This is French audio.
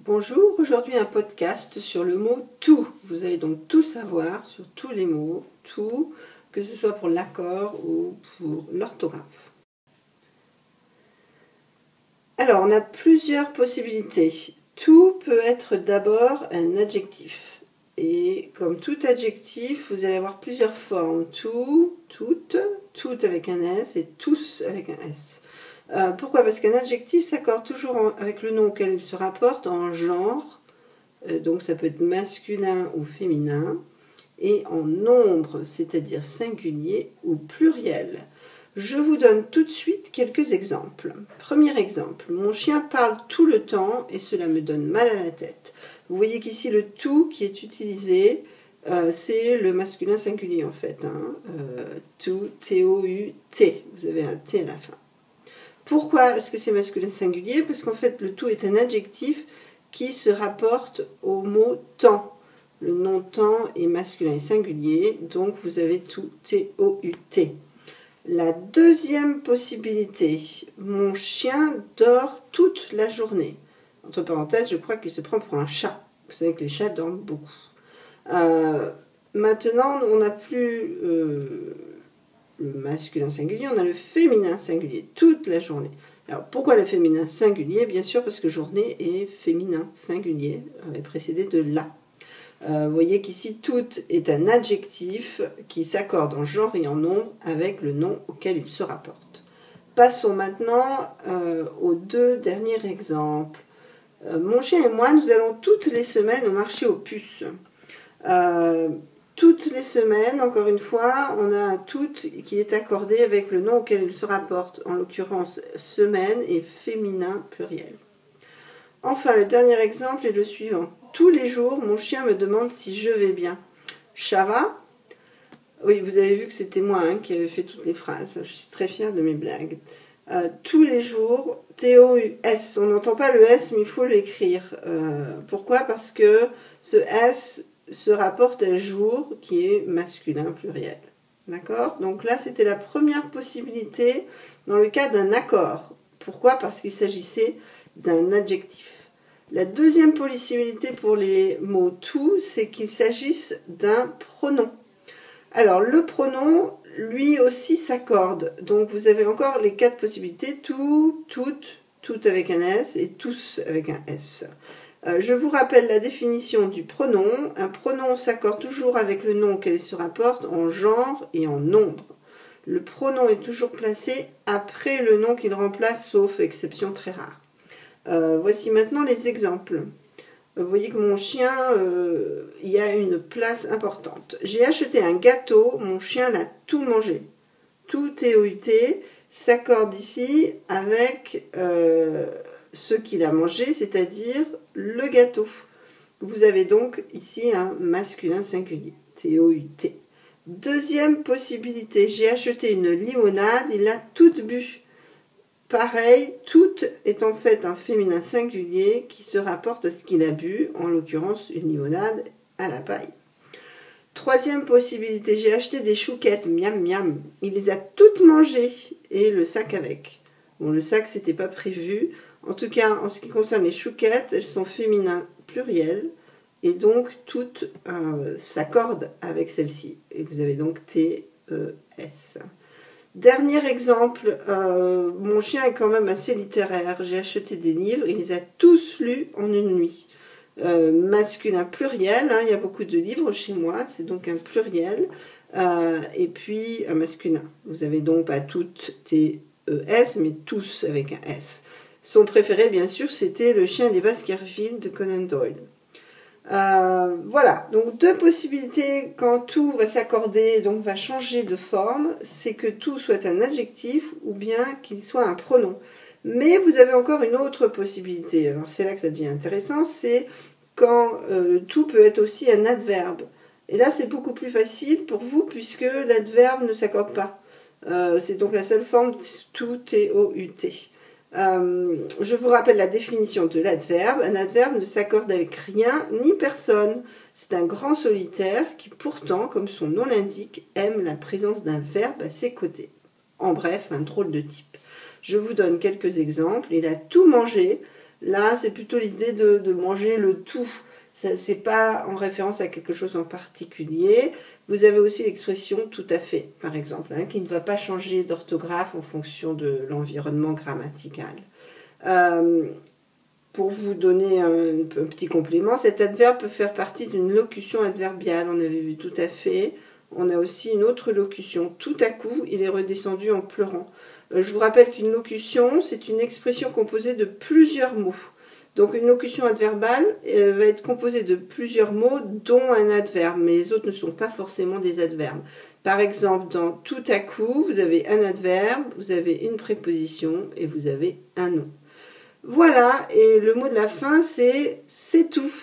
Bonjour, aujourd'hui un podcast sur le mot tout. Vous allez donc tout savoir sur tous les mots, tout, que ce soit pour l'accord ou pour l'orthographe. Alors, on a plusieurs possibilités. Tout peut être d'abord un adjectif. Et comme tout adjectif, vous allez avoir plusieurs formes. Tout, toutes, tout avec un S et tous avec un S. Pourquoi? Parce qu'un adjectif s'accorde toujours avec le nom auquel il se rapporte en genre, donc ça peut être masculin ou féminin, et en nombre, c'est-à-dire singulier ou pluriel. Je vous donne tout de suite quelques exemples. Premier exemple, mon chien parle tout le temps et cela me donne mal à la tête. Vous voyez qu'ici le tout qui est utilisé, c'est le masculin singulier en fait. Tout, T-O-U-T, vous avez un T à la fin. Pourquoi est-ce que c'est masculin singulier? Parce qu'en fait, le tout est un adjectif qui se rapporte au mot temps. Le nom temps est masculin et singulier, donc vous avez tout, T-O-U-T. La deuxième possibilité, mon chien dort toute la journée. Entre parenthèses, je crois qu'il se prend pour un chat. Vous savez que les chats dorment beaucoup. Maintenant, on n'a plus le masculin singulier, on a le féminin singulier, toute la journée. Alors pourquoi le féminin singulier? Bien sûr parce que journée est féminin singulier, est précédé de la. Vous voyez qu'ici tout est un adjectif qui s'accorde en genre et en nombre avec le nom auquel il se rapporte. Passons maintenant aux deux derniers exemples. Mon chien et moi, nous allons toutes les semaines au marché aux puces. Toutes les semaines, encore une fois, on a un tout qui est accordé avec le nom auquel il se rapporte, en l'occurrence semaine et féminin pluriel. Enfin, le dernier exemple est le suivant. Tous les jours, mon chien me demande si je vais bien. Ça va? Oui, vous avez vu que c'était moi qui avais fait toutes les phrases. Je suis très fière de mes blagues. Tous les jours, T-O-U-S. On n'entend pas le S, mais il faut l'écrire. Pourquoi? Parce que ce S se rapporte à jour qui est masculin pluriel. D'accord? Donc là, c'était la première possibilité dans le cas d'un accord. Pourquoi? Parce qu'il s'agissait d'un adjectif. La deuxième possibilité pour les mots tout, c'est qu'il s'agisse d'un pronom. Alors, le pronom, lui aussi s'accorde. Donc, vous avez encore les quatre possibilités. Tout, toutes, tout avec un S et tous avec un S. Je vous rappelle la définition du pronom. Un pronom s'accorde toujours avec le nom auquel il se rapporte en genre et en nombre. Le pronom est toujours placé après le nom qu'il remplace, sauf exception très rare. Voici maintenant les exemples. Vous voyez que mon chien, il y a une place importante. J'ai acheté un gâteau, mon chien l'a tout mangé. Tout T-O-U-T s'accorde ici avec ce qu'il a mangé, c'est-à-dire le gâteau. Vous avez donc ici un masculin singulier, T-O-U-T. Deuxième possibilité, j'ai acheté une limonade, il l'a toute bu. Pareil, toute est en fait un féminin singulier qui se rapporte à ce qu'il a bu, en l'occurrence une limonade à la paille. Troisième possibilité, j'ai acheté des chouquettes, miam miam. Il les a toutes mangées et le sac avec. Bon, le sac, c'était pas prévu. En tout cas, en ce qui concerne les chouquettes, elles sont féminins pluriels et donc toutes s'accordent avec celle-ci. Et vous avez donc T-E-S. Dernier exemple, mon chien est quand même assez littéraire. J'ai acheté des livres, il les a tous lus en une nuit. Masculin pluriel, il y a beaucoup de livres chez moi, c'est donc un pluriel, et puis un masculin. Vous avez donc pas toutes T-E-S, mais tous avec un S. Son préféré, bien sûr, c'était Le chien des Baskerville de Conan Doyle. Voilà, donc deux possibilités quand tout va s'accorder, donc va changer de forme, c'est que tout soit un adjectif ou bien qu'il soit un pronom. Mais vous avez encore une autre possibilité, alors c'est là que ça devient intéressant, c'est quand tout peut être aussi un adverbe. Et là c'est beaucoup plus facile pour vous puisque l'adverbe ne s'accorde pas. C'est donc la seule forme tout, T-O-U-T. Je vous rappelle la définition de l'adverbe. Un adverbe ne s'accorde avec rien ni personne. C'est un grand solitaire qui pourtant, comme son nom l'indique, aime la présence d'un verbe à ses côtés. En bref, un drôle de type. Je vous donne quelques exemples. Il a tout mangé. Là, c'est plutôt l'idée de manger le tout. C'est pas en référence à quelque chose en particulier. Vous avez aussi l'expression tout à fait, par exemple, qui ne va pas changer d'orthographe en fonction de l'environnement grammatical. Pour vous donner un petit complément, cet adverbe peut faire partie d'une locution adverbiale. On avait vu tout à fait. On a aussi une autre locution. Tout à coup, il est redescendu en pleurant. Je vous rappelle qu'une locution, c'est une expression composée de plusieurs mots. Donc une locution adverbale va être composée de plusieurs mots, dont un adverbe, mais les autres ne sont pas forcément des adverbes. Par exemple, dans tout à coup, vous avez un adverbe, vous avez une préposition et vous avez un nom. Voilà, et le mot de la fin, c'est tout.